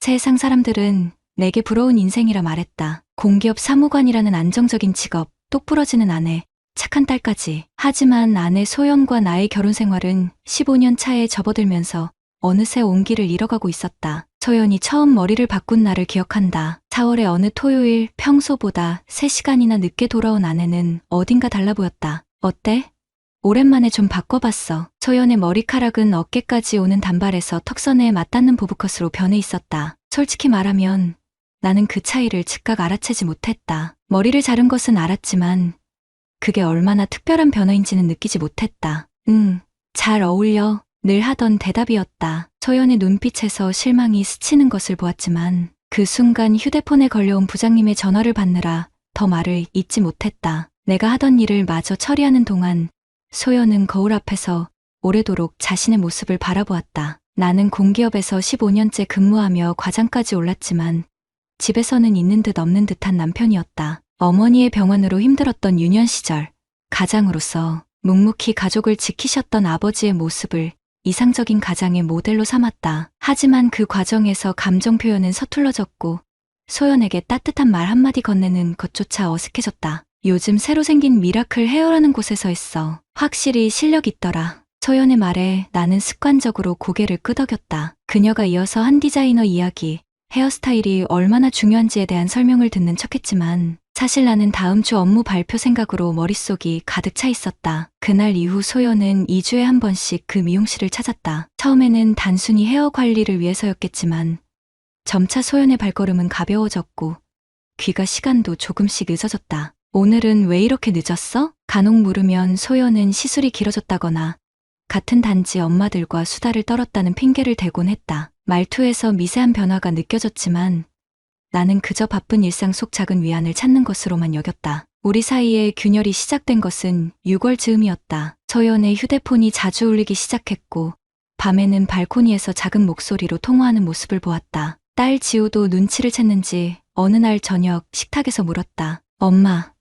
세상 사람들은 내게 부러운 인생이라 말했다. 공기업 사무관이라는 안정적인 직업, 똑부러지는 아내, 착한 딸까지. 하지만 아내 소연과 나의 결혼 생활은 15년 차에 접어들면서 어느새 온기를 잃어가고 있었다. 소연이 처음 머리를 바꾼 날을 기억한다. 4월의 어느 토요일, 평소보다 3시간이나 늦게 돌아온 아내는 어딘가 달라 보였다. 어때? 오랜만에 좀 바꿔봤어. 소연의 머리카락은 어깨까지 오는 단발에서 턱선에 맞닿는 보브컷으로 변해 있었다. 솔직히 말하면 나는 그 차이를 즉각 알아채지 못했다. 머리를 자른 것은 알았지만 그게 얼마나 특별한 변화인지는 느끼지 못했다. 잘 어울려. 늘 하던 대답이었다. 소연의 눈빛에서 실망이 스치는 것을 보았지만 그 순간 휴대폰에 걸려온 부장님의 전화를 받느라 더 말을 잇지 못했다. 내가 하던 일을 마저 처리하는 동안 소연은 거울 앞에서 오래도록 자신의 모습을 바라보았다. 나는 공기업에서 15년째 근무하며 과장까지 올랐지만 집에서는 있는 듯 없는 듯한 남편이었다. 어머니의 병원으로 힘들었던 유년 시절, 가장으로서 묵묵히 가족을 지키셨던 아버지의 모습을 이상적인 가장의 모델로 삼았다. 하지만 그 과정에서 감정 표현은 서툴러졌고 소연에게 따뜻한 말 한마디 건네는 것조차 어색해졌다. 요즘 새로 생긴 미라클 헤어라는 곳에서 했어. 확실히 실력 있더라. 소연의 말에 나는 습관적으로 고개를 끄덕였다. 그녀가 이어서 한 디자이너 이야기, 헤어스타일이 얼마나 중요한지에 대한 설명을 듣는 척했지만 사실 나는 다음 주 업무 발표 생각으로 머릿속이 가득 차 있었다. 그날 이후 소연은 2주에 한 번씩 그 미용실을 찾았다. 처음에는 단순히 헤어 관리를 위해서였겠지만 점차 소연의 발걸음은 가벼워졌고 귀가 시간도 조금씩 늦어졌다. 오늘은 왜 이렇게 늦었어? 간혹 물으면 소연은 시술이 길어졌다거나 같은 단지 엄마들과 수다를 떨었다는 핑계를 대곤 했다. 말투에서 미세한 변화가 느껴졌지만 나는 그저 바쁜 일상 속 작은 위안을 찾는 것으로만 여겼다. 우리 사이에 균열이 시작된 것은 6월 즈음이었다. 소연의 휴대폰이 자주 울리기 시작했고 밤에는 발코니에서 작은 목소리로 통화하는 모습을 보았다. 딸 지우도 눈치를 챘는지 어느 날 저녁 식탁에서 물었다. 엄마,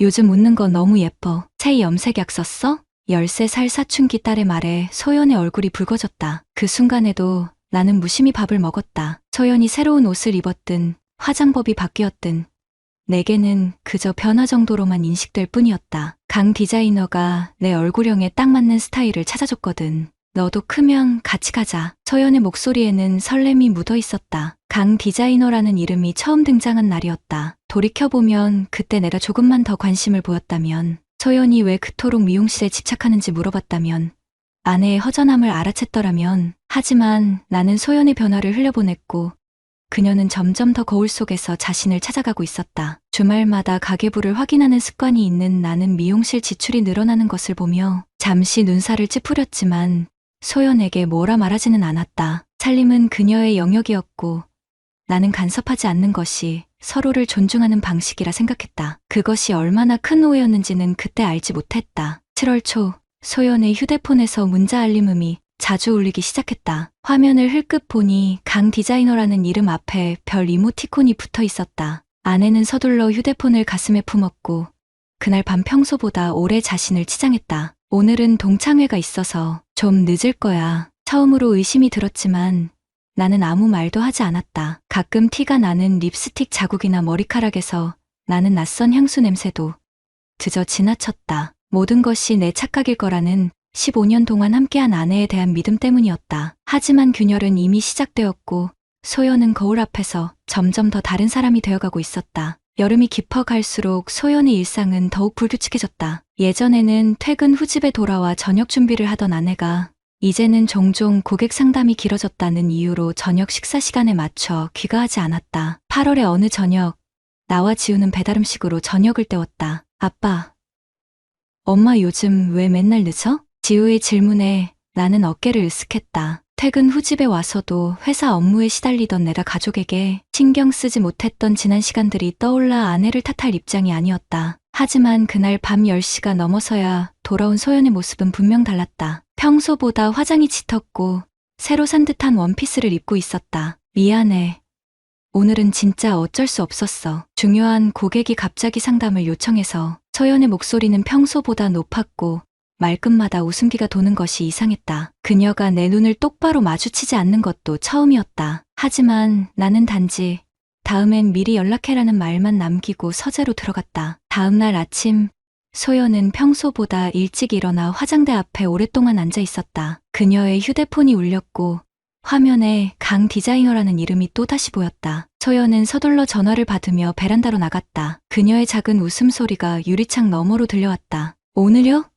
요즘 웃는 거 너무 예뻐. 새 염색약 썼어? 13살 사춘기 딸의 말에 소연의 얼굴이 붉어졌다. 그 순간에도 나는 무심히 밥을 먹었다. 소연이 새로운 옷을 입었든 화장법이 바뀌었든 내게는 그저 변화 정도로만 인식될 뿐이었다. 강 디자이너가 내 얼굴형에 딱 맞는 스타일을 찾아줬거든. 너도 크면 같이 가자. 소연의 목소리에는 설렘이 묻어 있었다. 강 디자이너라는 이름이 처음 등장한 날이었다. 돌이켜보면 그때 내가 조금만 더 관심을 보였다면, 소연이 왜 그토록 미용실에 집착하는지 물어봤다면, 아내의 허전함을 알아챘더라면, 하지만 나는 소연의 변화를 흘려보냈고 그녀는 점점 더 거울 속에서 자신을 찾아가고 있었다. 주말마다 가계부를 확인하는 습관이 있는 나는 미용실 지출이 늘어나는 것을 보며 잠시 눈살을 찌푸렸지만 소연에게 뭐라 말하지는 않았다. 살림은 그녀의 영역이었고 나는 간섭하지 않는 것이 서로를 존중하는 방식이라 생각했다. 그것이 얼마나 큰 오해였는지는 그때 알지 못했다. 7월 초 소연의 휴대폰에서 문자 알림음이 자주 울리기 시작했다. 화면을 흘끗 보니 강 디자이너라는 이름 앞에 별 이모티콘이 붙어 있었다. 아내는 서둘러 휴대폰을 가슴에 품었고 그날 밤 평소보다 오래 자신을 치장했다. 오늘은 동창회가 있어서 좀 늦을 거야. 처음으로 의심이 들었지만 나는 아무 말도 하지 않았다. 가끔 티가 나는 립스틱 자국이나 머리카락에서 나는 낯선 향수 냄새도 그저 지나쳤다. 모든 것이 내 착각일 거라는 15년 동안 함께한 아내에 대한 믿음 때문이었다. 하지만 균열은 이미 시작되었고 소연은 거울 앞에서 점점 더 다른 사람이 되어가고 있었다. 여름이 깊어갈수록 소연의 일상은 더욱 불규칙해졌다. 예전에는 퇴근 후 집에 돌아와 저녁 준비를 하던 아내가 이제는 종종 고객 상담이 길어졌다는 이유로 저녁 식사 시간에 맞춰 귀가하지 않았다. 8월의 어느 저녁, 나와 지우는 배달음식으로 저녁을 때웠다. 아빠, 엄마 요즘 왜 맨날 늦어? 지우의 질문에 나는 어깨를 으쓱했다. 퇴근 후 집에 와서도 회사 업무에 시달리던 내가 가족에게 신경 쓰지 못했던 지난 시간들이 떠올라 아내를 탓할 입장이 아니었다. 하지만 그날 밤 10시가 넘어서야 돌아온 소연의 모습은 분명 달랐다. 평소보다 화장이 짙었고 새로 산 듯한 원피스를 입고 있었다. 미안해. 오늘은 진짜 어쩔 수 없었어. 중요한 고객이 갑자기 상담을 요청해서. 소연의 목소리는 평소보다 높았고 말끝마다 웃음기가 도는 것이 이상했다. 그녀가 내 눈을 똑바로 마주치지 않는 것도 처음이었다. 하지만 나는 단지 다음엔 미리 연락해라는 말만 남기고 서재로 들어갔다. 다음 날 아침 소연은 평소보다 일찍 일어나 화장대 앞에 오랫동안 앉아 있었다. 그녀의 휴대폰이 울렸고 화면에 강 디자이너라는 이름이 또다시 보였다. 소연은 서둘러 전화를 받으며 베란다로 나갔다. 그녀의 작은 웃음소리가 유리창 너머로 들려왔다. 오늘요?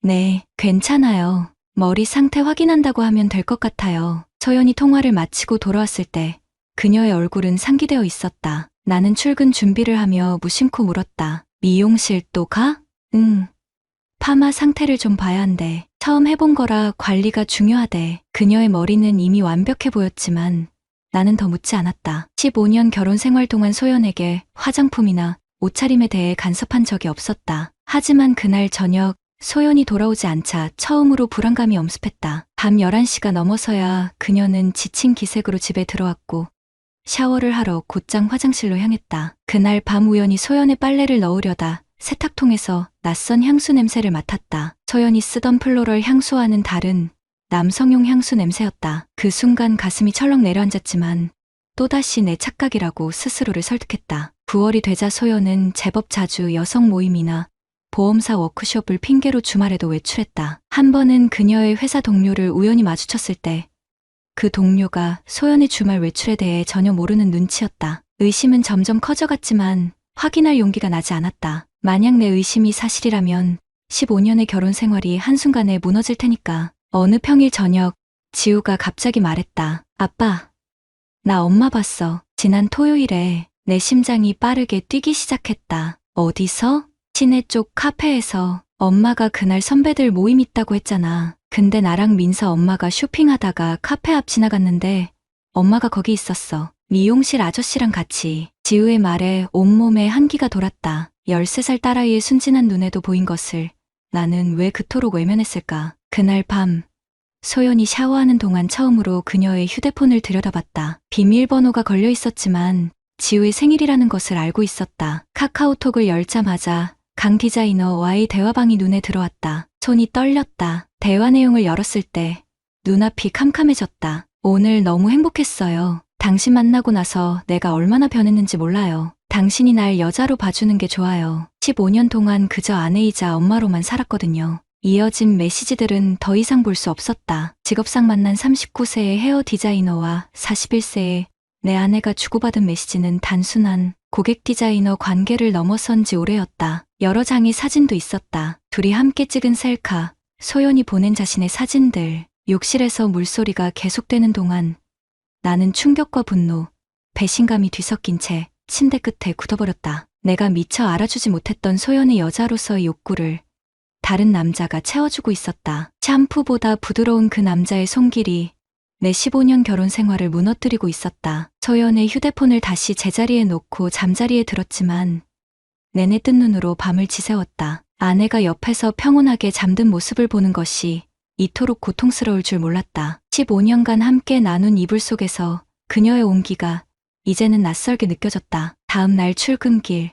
네, 괜찮아요. 머리 상태 확인한다고 하면 될 것 같아요. 소연이 통화를 마치고 돌아왔을 때 그녀의 얼굴은 상기되어 있었다. 나는 출근 준비를 하며 무심코 물었다. 미용실 또 가? 응. 파마 상태를 좀 봐야 한대. 처음 해본 거라 관리가 중요하대. 그녀의 머리는 이미 완벽해 보였지만 나는 더 묻지 않았다. 15년 결혼 생활 동안 소연에게 화장품이나 옷차림에 대해 간섭한 적이 없었다. 하지만 그날 저녁 소연이 돌아오지 않자 처음으로 불안감이 엄습했다. 밤 11시가 넘어서야 그녀는 지친 기색으로 집에 들어왔고 샤워를 하러 곧장 화장실로 향했다. 그날 밤 우연히 소연의 빨래를 넣으려다 세탁통에서 낯선 향수 냄새를 맡았다. 소연이 쓰던 플로럴 향수와는 다른 남성용 향수 냄새였다. 그 순간 가슴이 철렁 내려앉았지만 또다시 내 착각이라고 스스로를 설득했다. 9월이 되자 소연은 제법 자주 여성 모임이나 보험사 워크숍을 핑계로 주말에도 외출했다. 한 번은 그녀의 회사 동료를 우연히 마주쳤을 때 그 동료가 소연의 주말 외출에 대해 전혀 모르는 눈치였다. 의심은 점점 커져갔지만 확인할 용기가 나지 않았다. 만약 내 의심이 사실이라면 15년의 결혼 생활이 한순간에 무너질 테니까. 어느 평일 저녁 지우가 갑자기 말했다. 아빠, 나 엄마 봤어. 지난 토요일에 내 심장이 빠르게 뛰기 시작했다. 어디서? 시내 쪽 카페에서. 엄마가 그날 선배들 모임 있다고 했잖아. 근데 나랑 민서 엄마가 쇼핑하다가 카페 앞 지나갔는데 엄마가 거기 있었어. 미용실 아저씨랑 같이. 지우의 말에 온몸에 한기가 돌았다. 13살 딸아이의 순진한 눈에도 보인 것을 나는 왜 그토록 외면했을까. 그날 밤 소연이 샤워하는 동안 처음으로 그녀의 휴대폰을 들여다봤다. 비밀번호가 걸려 있었지만 지우의 생일이라는 것을 알고 있었다. 카카오톡을 열자마자 강 디자이너와의 대화방이 눈에 들어왔다. 손이 떨렸다. 대화 내용을 열었을 때 눈앞이 캄캄해졌다. 오늘 너무 행복했어요. 당신 만나고 나서 내가 얼마나 변했는지 몰라요. 당신이 날 여자로 봐주는 게 좋아요. 15년 동안 그저 아내이자 엄마로만 살았거든요. 이어진 메시지들은 더 이상 볼 수 없었다. 직업상 만난 39세의 헤어 디자이너와 41세의 내 아내가 주고받은 메시지는 단순한 고객 디자이너 관계를 넘어선 지 오래였다. 여러 장의 사진도 있었다. 둘이 함께 찍은 셀카, 소연이 보낸 자신의 사진들, 욕실에서 물소리가 계속되는 동안 나는 충격과 분노, 배신감이 뒤섞인 채 침대 끝에 굳어버렸다. 내가 미처 알아주지 못했던 소연의 여자로서의 욕구를 다른 남자가 채워주고 있었다. 샴푸보다 부드러운 그 남자의 손길이 내 15년 결혼 생활을 무너뜨리고 있었다. 소연의 휴대폰을 다시 제자리에 놓고 잠자리에 들었지만 내내 뜬 눈으로 밤을 지새웠다. 아내가 옆에서 평온하게 잠든 모습을 보는 것이 이토록 고통스러울 줄 몰랐다. 15년간 함께 나눈 이불 속에서 그녀의 온기가 이제는 낯설게 느껴졌다. 다음 날 출근길,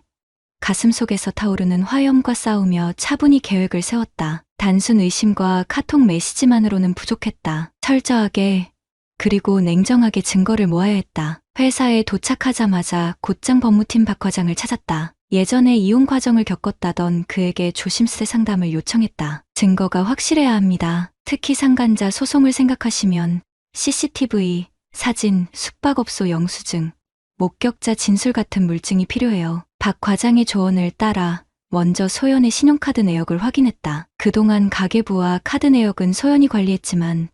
가슴 속에서 타오르는 화염과 싸우며 차분히 계획을 세웠다. 단순 의심과 카톡 메시지만으로는 부족했다. 철저하게 그리고 냉정하게 증거를 모아야 했다. 회사에 도착하자마자 곧장 법무팀 박 과장을 찾았다. 예전에 이혼 과정을 겪었다던 그에게 조심스레 상담을 요청했다. 증거가 확실해야 합니다. 특히 상간자 소송을 생각하시면 CCTV, 사진, 숙박업소 영수증, 목격자 진술 같은 물증이 필요해요. 박 과장의 조언을 따라 먼저 소연의 신용카드 내역을 확인했다. 그동안 가계부와 카드 내역은 소연이 관리했지만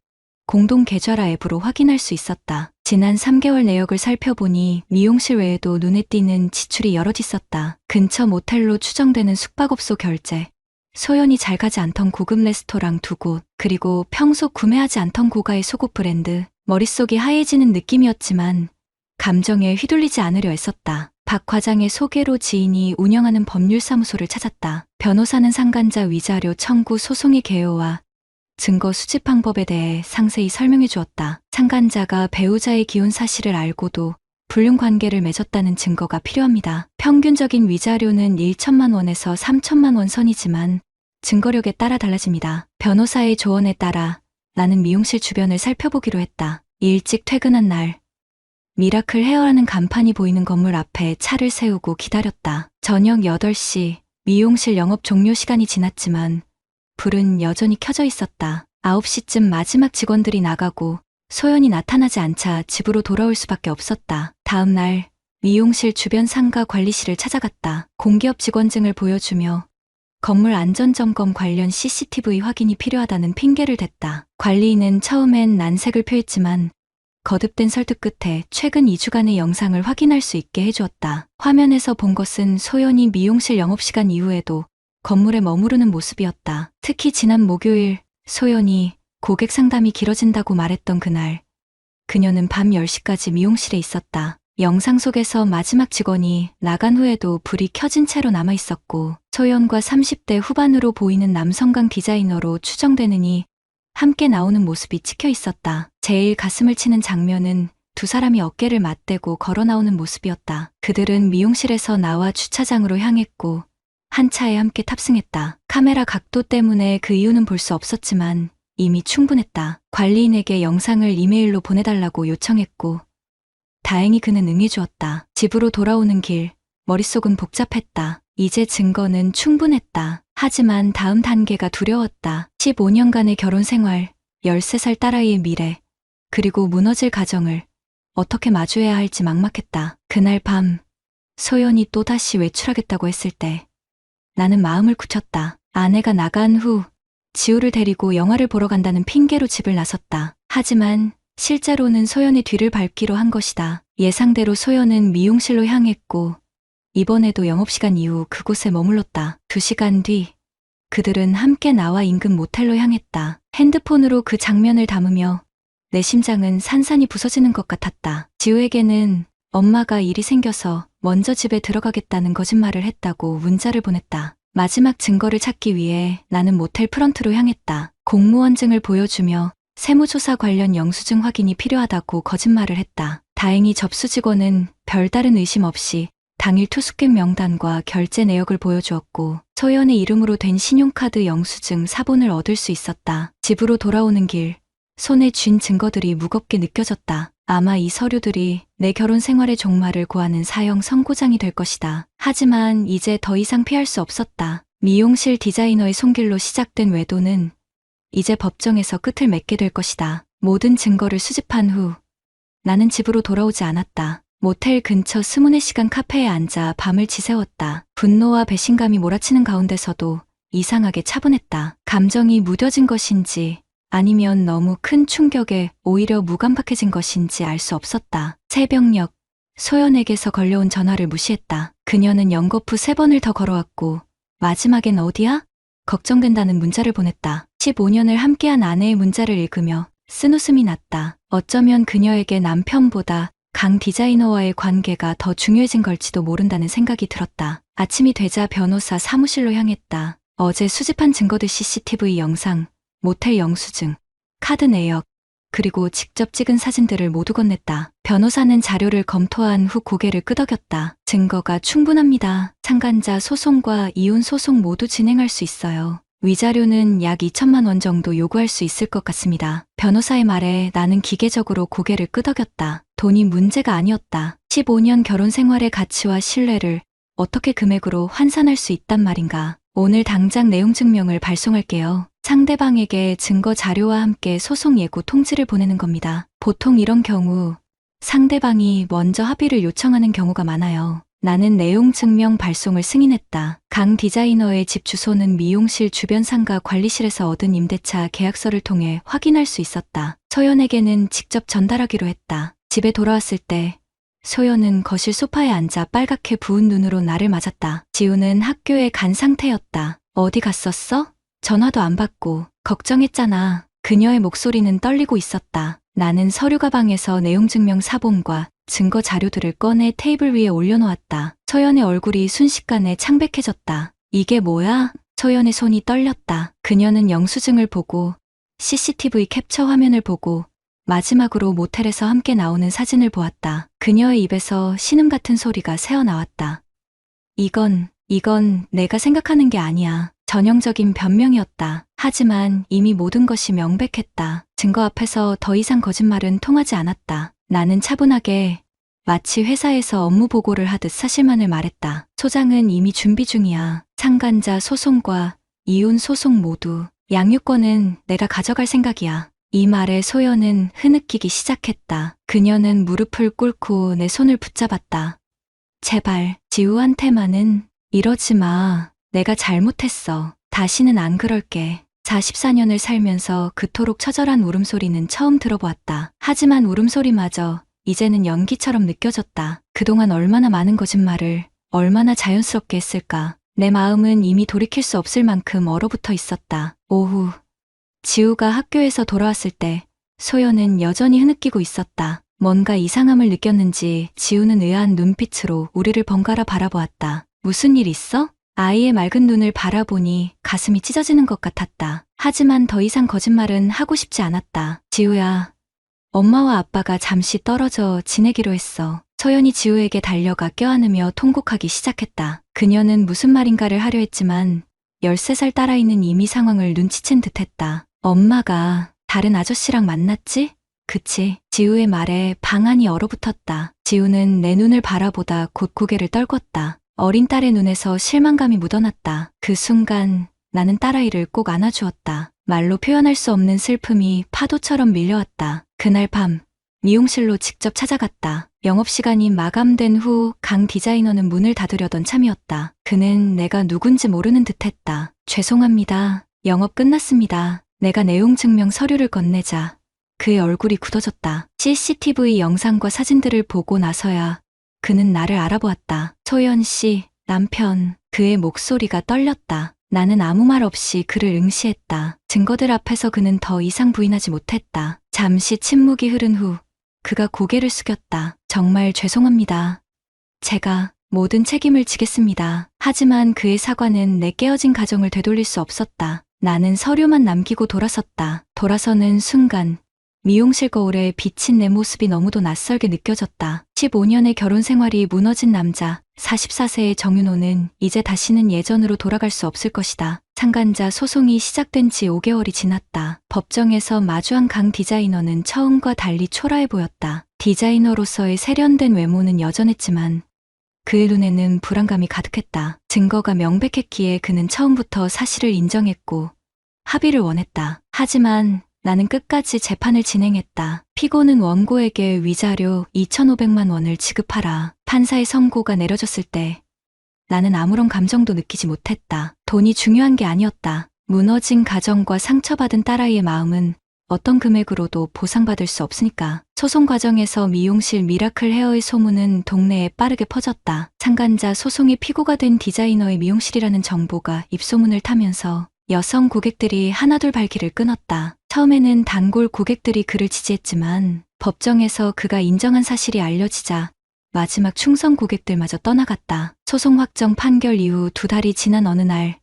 공동 계좌라 앱으로 확인할 수 있었다. 지난 3개월 내역을 살펴보니 미용실 외에도 눈에 띄는 지출이 여럿 있었다. 근처 모텔로 추정되는 숙박업소 결제, 소연이 잘 가지 않던 고급 레스토랑 2곳, 그리고 평소 구매하지 않던 고가의 속옷 브랜드. 머릿속이 하얘지는 느낌이었지만 감정에 휘둘리지 않으려 했었다. 박 과장의 소개로 지인이 운영하는 법률사무소를 찾았다. 변호사는 상간자 위자료 청구 소송의 개요와 증거 수집 방법에 대해 상세히 설명해 주었다. 상간자가 배우자의 기혼 사실을 알고도 불륜 관계를 맺었다는 증거가 필요합니다. 평균적인 위자료는 1천만 원에서 3천만 원 선이지만 증거력에 따라 달라집니다. 변호사의 조언에 따라 나는 미용실 주변을 살펴보기로 했다. 일찍 퇴근한 날 미라클 헤어라는 간판이 보이는 건물 앞에 차를 세우고 기다렸다. 저녁 8시, 미용실 영업 종료 시간이 지났지만 불은 여전히 켜져 있었다. 9시쯤 마지막 직원들이 나가고 소연이 나타나지 않자 집으로 돌아올 수밖에 없었다. 다음 날 미용실 주변 상가 관리실을 찾아갔다. 공기업 직원증을 보여주며 건물 안전점검 관련 CCTV 확인이 필요하다는 핑계를 댔다. 관리인은 처음엔 난색을 표했지만 거듭된 설득 끝에 최근 2주간의 영상을 확인할 수 있게 해주었다. 화면에서 본 것은 소연이 미용실 영업시간 이후에도 건물에 머무르는 모습이었다. 특히 지난 목요일 소연이 고객 상담이 길어진다고 말했던 그날 그녀는 밤 10시까지 미용실에 있었다. 영상 속에서 마지막 직원이 나간 후에도 불이 켜진 채로 남아 있었고 소연과 30대 후반으로 보이는 남성강 디자이너로 추정되느니 함께 나오는 모습이 찍혀 있었다. 제일 가슴을 치는 장면은 두 사람이 어깨를 맞대고 걸어 나오는 모습이었다. 그들은 미용실에서 나와 주차장으로 향했고 한 차에 함께 탑승했다. 카메라 각도 때문에 그 이유는 볼 수 없었지만 이미 충분했다. 관리인에게 영상을 이메일로 보내달라고 요청했고 다행히 그는 응해주었다. 집으로 돌아오는 길, 머릿속은 복잡했다. 이제 증거는 충분했다. 하지만 다음 단계가 두려웠다. 15년간의 결혼 생활, 13살 딸아이의 미래, 그리고 무너질 가정을 어떻게 마주해야 할지 막막했다. 그날 밤, 소연이 또다시 외출하겠다고 했을 때 나는 마음을 굳혔다. 아내가 나간 후 지우를 데리고 영화를 보러 간다는 핑계로 집을 나섰다. 하지만 실제로는 소연의 뒤를 밟기로 한 것이다. 예상대로 소연은 미용실로 향했고 이번에도 영업시간 이후 그곳에 머물렀다. 2시간 뒤 그들은 함께 나와 인근 모텔로 향했다. 핸드폰으로 그 장면을 담으며 내 심장은 산산이 부서지는 것 같았다. 지우에게는 엄마가 일이 생겨서 먼저 집에 들어가겠다는 거짓말을 했다고 문자를 보냈다. 마지막 증거를 찾기 위해 나는 모텔 프런트로 향했다. 공무원증을 보여주며 세무조사 관련 영수증 확인이 필요하다고 거짓말을 했다. 다행히 접수 직원은 별다른 의심 없이 당일 투숙객 명단과 결제 내역을 보여주었고 소연의 이름으로 된 신용카드 영수증 사본을 얻을 수 있었다. 집으로 돌아오는 길, 손에 쥔 증거들이 무겁게 느껴졌다. 아마 이 서류들이 내 결혼 생활의 종말을 고하는 사형 선고장이 될 것이다. 하지만 이제 더 이상 피할 수 없었다. 미용실 디자이너의 손길로 시작된 외도는 이제 법정에서 끝을 맺게 될 것이다. 모든 증거를 수집한 후 나는 집으로 돌아오지 않았다. 모텔 근처 스문의 시간 카페에 앉아 밤을 지새웠다. 분노와 배신감이 몰아치는 가운데서도 이상하게 차분했다. 감정이 무뎌진 것인지 아니면 너무 큰 충격에 오히려 무감각해진 것인지 알 수 없었다. 새벽녘, 소연에게서 걸려온 전화를 무시했다. 그녀는 연거푸 3번을 더 걸어왔고 마지막엔 어디야? 걱정된다는 문자를 보냈다. 15년을 함께한 아내의 문자를 읽으며 쓴웃음이 났다. 어쩌면 그녀에게 남편보다 강 디자이너와의 관계가 더 중요해진 걸지도 모른다는 생각이 들었다. 아침이 되자 변호사 사무실로 향했다. 어제 수집한 증거들 CCTV 영상, 모텔 영수증, 카드 내역, 그리고 직접 찍은 사진들을 모두 건넸다. 변호사는 자료를 검토한 후 고개를 끄덕였다. 증거가 충분합니다. 상간자 소송과 이혼 소송 모두 진행할 수 있어요. 위자료는 약 2천만 원 정도 요구할 수 있을 것 같습니다. 변호사의 말에 나는 기계적으로 고개를 끄덕였다. 돈이 문제가 아니었다. 15년 결혼 생활의 가치와 신뢰를 어떻게 금액으로 환산할 수 있단 말인가. 오늘 당장 내용 증명을 발송할게요. 상대방에게 증거 자료와 함께 소송 예고 통지를 보내는 겁니다. 보통 이런 경우 상대방이 먼저 합의를 요청하는 경우가 많아요. 나는 내용 증명 발송을 승인했다. 강 디자이너의 집 주소는 미용실 주변 상가 관리실에서 얻은 임대차 계약서를 통해 확인할 수 있었다. 소연에게는 직접 전달하기로 했다. 집에 돌아왔을 때 소연은 거실 소파에 앉아 빨갛게 부은 눈으로 나를 맞았다. 지우는 학교에 간 상태였다. 어디 갔었어? 전화도 안 받고 걱정했잖아. 그녀의 목소리는 떨리고 있었다. 나는 서류 가방에서 내용 증명 사본과 증거 자료들을 꺼내 테이블 위에 올려놓았다. 소연의 얼굴이 순식간에 창백해졌다. 이게 뭐야? 소연의 손이 떨렸다. 그녀는 영수증을 보고 CCTV 캡처 화면을 보고 마지막으로 모텔에서 함께 나오는 사진을 보았다. 그녀의 입에서 신음 같은 소리가 새어나왔다. 이건 내가 생각하는 게 아니야. 전형적인 변명이었다. 하지만 이미 모든 것이 명백했다. 증거 앞에서 더 이상 거짓말은 통하지 않았다. 나는 차분하게 마치 회사에서 업무 보고를 하듯 사실만을 말했다. 소장은 이미 준비 중이야. 상간자 소송과 이혼 소송 모두 양육권은 내가 가져갈 생각이야. 이 말에 소연은 흐느끼기 시작했다. 그녀는 무릎을 꿇고 내 손을 붙잡았다. 제발 지우한테만은 이러지 마. 내가 잘못했어. 다시는 안 그럴게. 44년을 살면서 그토록 처절한 울음소리는 처음 들어보았다. 하지만 울음소리마저 이제는 연기처럼 느껴졌다. 그동안 얼마나 많은 거짓말을 얼마나 자연스럽게 했을까. 내 마음은 이미 돌이킬 수 없을 만큼 얼어붙어 있었다. 오후 지우가 학교에서 돌아왔을 때 소연은 여전히 흐느끼고 있었다. 뭔가 이상함을 느꼈는지 지우는 의아한 눈빛으로 우리를 번갈아 바라보았다. 무슨 일 있어? 아이의 맑은 눈을 바라보니 가슴이 찢어지는 것 같았다. 하지만 더 이상 거짓말은 하고 싶지 않았다. 지우야, 엄마와 아빠가 잠시 떨어져 지내기로 했어. 소연이 지우에게 달려가 껴안으며 통곡하기 시작했다. 그녀는 무슨 말인가를 하려 했지만 13살 딸아이는 이미 상황을 눈치챈 듯했다. 엄마가 다른 아저씨랑 만났지? 그치. 지우의 말에 방 안이 얼어붙었다. 지우는 내 눈을 바라보다 곧 고개를 떨궜다. 어린 딸의 눈에서 실망감이 묻어났다. 그 순간 나는 딸아이를 꼭 안아주었다. 말로 표현할 수 없는 슬픔이 파도처럼 밀려왔다. 그날 밤 미용실로 직접 찾아갔다. 영업시간이 마감된 후 강 디자이너는 문을 닫으려던 참이었다. 그는 내가 누군지 모르는 듯했다. 죄송합니다. 영업 끝났습니다. 내가 내용 증명 서류를 건네자 그의 얼굴이 굳어졌다. CCTV 영상과 사진들을 보고 나서야 그는 나를 알아보았다. 소연 씨, 남편. 그의 목소리가 떨렸다. 나는 아무 말 없이 그를 응시했다. 증거들 앞에서 그는 더 이상 부인하지 못했다. 잠시 침묵이 흐른 후 그가 고개를 숙였다. 정말 죄송합니다. 제가 모든 책임을 지겠습니다. 하지만 그의 사과는 내 깨어진 가정을 되돌릴 수 없었다. 나는 서류만 남기고 돌아섰다. 돌아서는 순간 미용실 거울에 비친 내 모습이 너무도 낯설게 느껴졌다. 15년의 결혼 생활이 무너진 남자, 44세의 정윤호는 이제 다시는 예전으로 돌아갈 수 없을 것이다. 상간자 소송이 시작된 지 5개월이 지났다. 법정에서 마주한 강 디자이너는 처음과 달리 초라해 보였다. 디자이너로서의 세련된 외모는 여전했지만 그의 눈에는 불안감이 가득했다. 증거가 명백했기에 그는 처음부터 사실을 인정했고 합의를 원했다. 하지만 나는 끝까지 재판을 진행했다. 피고는 원고에게 위자료 2,500만 원을 지급하라. 판사의 선고가 내려졌을 때 나는 아무런 감정도 느끼지 못했다. 돈이 중요한 게 아니었다. 무너진 가정과 상처받은 딸아이의 마음은 어떤 금액으로도 보상받을 수 없으니까. 소송 과정에서 미용실 미라클 헤어의 소문은 동네에 빠르게 퍼졌다. 상간자 소송이 피고가 된 디자이너의 미용실이라는 정보가 입소문을 타면서 여성 고객들이 하나둘 발길을 끊었다. 처음에는 단골 고객들이 그를 지지했지만 법정에서 그가 인정한 사실이 알려지자 마지막 충성 고객들마저 떠나갔다. 소송 확정 판결 이후 2달이 지난 어느 날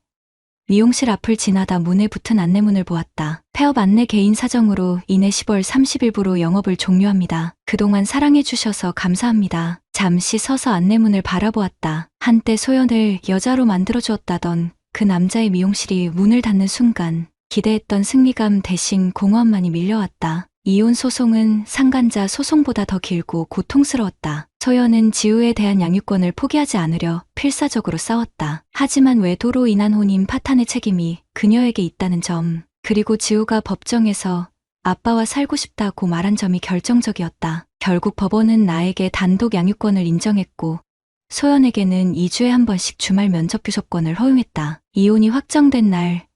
미용실 앞을 지나다 문에 붙은 안내문을 보았다. 폐업 안내 개인 사정으로 인해 10월 30일부로 영업을 종료합니다. 그동안 사랑해주셔서 감사합니다. 잠시 서서 안내문을 바라보았다. 한때 소연을 여자로 만들어주었다던 그 남자의 미용실이 문을 닫는 순간 기대했던 승리감 대신 공허함만이 밀려왔다. 이혼 소송은 상간자 소송보다 더 길고 고통스러웠다. 소연은 지우에 대한 양육권을 포기하지 않으려 필사적으로 싸웠다. 하지만 외도로 인한 혼인 파탄의 책임이 그녀에게 있다는 점, 그리고 지우가 법정에서 아빠와 살고 싶다고 말한 점이 결정적이었다. 결국 법원은 나에게 단독 양육권을 인정했고 소연에게는 2주에 한 번씩 주말 면접 교섭권을 허용했다. 이혼이 확정된 날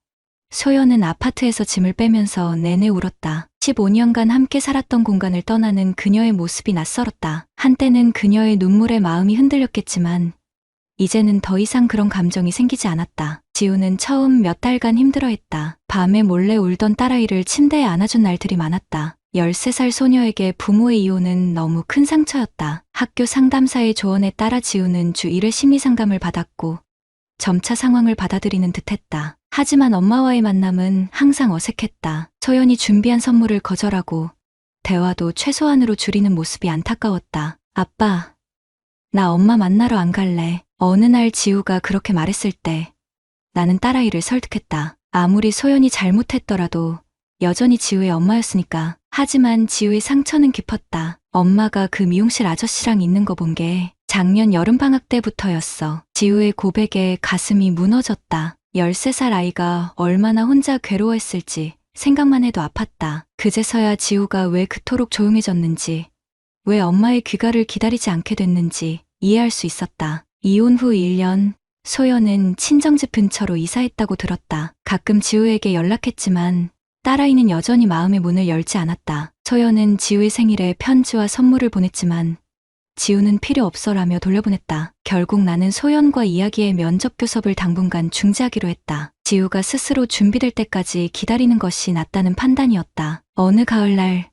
소연은 아파트에서 짐을 빼면서 내내 울었다. 15년간 함께 살았던 공간을 떠나는 그녀의 모습이 낯설었다. 한때는 그녀의 눈물에 마음이 흔들렸겠지만 이제는 더 이상 그런 감정이 생기지 않았다. 지우는 처음 몇 달간 힘들어했다. 밤에 몰래 울던 딸아이를 침대에 안아준 날들이 많았다. 13살 소녀에게 부모의 이혼은 너무 큰 상처였다. 학교 상담사의 조언에 따라 지우는 주 1회 심리상담을 받았고 점차 상황을 받아들이는 듯했다. 하지만 엄마와의 만남은 항상 어색했다. 소연이 준비한 선물을 거절하고 대화도 최소한으로 줄이는 모습이 안타까웠다. 아빠, 나 엄마 만나러 안 갈래. 어느 날 지우가 그렇게 말했을 때 나는 딸아이를 설득했다. 아무리 소연이 잘못했더라도 여전히 지우의 엄마였으니까. 하지만 지우의 상처는 깊었다. 엄마가 그 미용실 아저씨랑 있는 거 본 게 작년 여름방학 때부터였어. 지우의 고백에 가슴이 무너졌다. 13살 아이가 얼마나 혼자 괴로워했을지 생각만 해도 아팠다. 그제서야 지우가 왜 그토록 조용해졌는지, 왜 엄마의 귀가를 기다리지 않게 됐는지 이해할 수 있었다. 이혼 후 1년, 소연은 친정집 근처로 이사했다고 들었다. 가끔 지우에게 연락했지만 딸아이는 여전히 마음의 문을 열지 않았다. 소연은 지우의 생일에 편지와 선물을 보냈지만 지우는 필요 없어라며 돌려보냈다. 결국 나는 소연과 이야기의 면접 교섭을 당분간 중지하기로 했다. 지우가 스스로 준비될 때까지 기다리는 것이 낫다는 판단이었다. 어느 가을날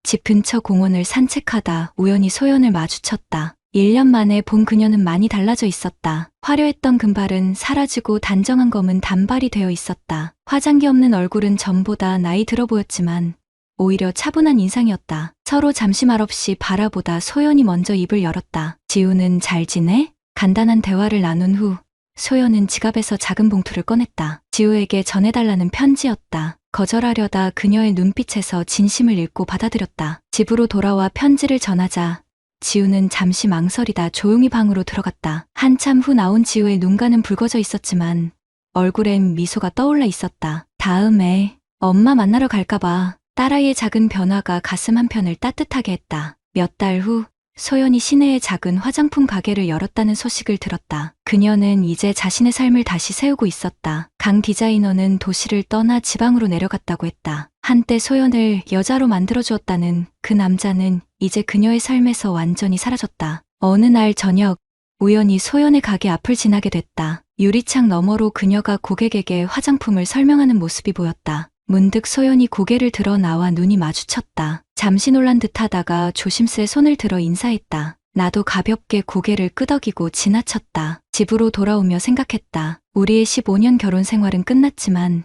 집 근처 공원을 산책하다 우연히 소연을 마주쳤다. 1년 만에 본 그녀는 많이 달라져 있었다. 화려했던 금발은 사라지고 단정한 검은 단발이 되어 있었다. 화장기 없는 얼굴은 전보다 나이 들어 보였지만 오히려 차분한 인상이었다. 서로 잠시 말없이 바라보다 소연이 먼저 입을 열었다. 지우는 잘 지내? 간단한 대화를 나눈 후 소연은 지갑에서 작은 봉투를 꺼냈다. 지우에게 전해달라는 편지였다. 거절하려다 그녀의 눈빛에서 진심을 읽고 받아들였다. 집으로 돌아와 편지를 전하자 지우는 잠시 망설이다 조용히 방으로 들어갔다. 한참 후 나온 지우의 눈가는 붉어져 있었지만 얼굴엔 미소가 떠올라 있었다. 다음에 엄마 만나러 갈까봐. 딸아이의 작은 변화가 가슴 한편을 따뜻하게 했다. 몇 달 후 소연이 시내의 작은 화장품 가게를 열었다는 소식을 들었다. 그녀는 이제 자신의 삶을 다시 세우고 있었다. 강 디자이너는 도시를 떠나 지방으로 내려갔다고 했다. 한때 소연을 여자로 만들어주었다는 그 남자는 이제 그녀의 삶에서 완전히 사라졌다. 어느 날 저녁 우연히 소연의 가게 앞을 지나게 됐다. 유리창 너머로 그녀가 고객에게 화장품을 설명하는 모습이 보였다. 문득 소연이 고개를 들어 나와 눈이 마주쳤다. 잠시 놀란 듯하다가 조심스레 손을 들어 인사했다. 나도 가볍게 고개를 끄덕이고 지나쳤다. 집으로 돌아오며 생각했다. 우리의 15년 결혼 생활은 끝났지만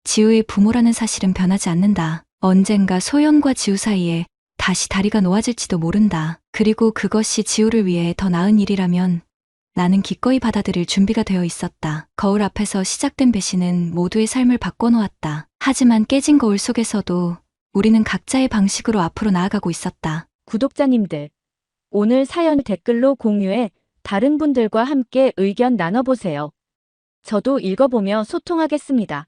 지우의 부모라는 사실은 변하지 않는다. 언젠가 소연과 지우 사이에 다시 다리가 놓아질지도 모른다. 그리고 그것이 지우를 위해 더 나은 일이라면 나는 기꺼이 받아들일 준비가 되어 있었다. 거울 앞에서 시작된 배신은 모두의 삶을 바꿔놓았다. 하지만 깨진 거울 속에서도 우리는 각자의 방식으로 앞으로 나아가고 있었다. 구독자님들, 오늘 사연 댓글로 공유해 다른 분들과 함께 의견 나눠보세요. 저도 읽어보며 소통하겠습니다.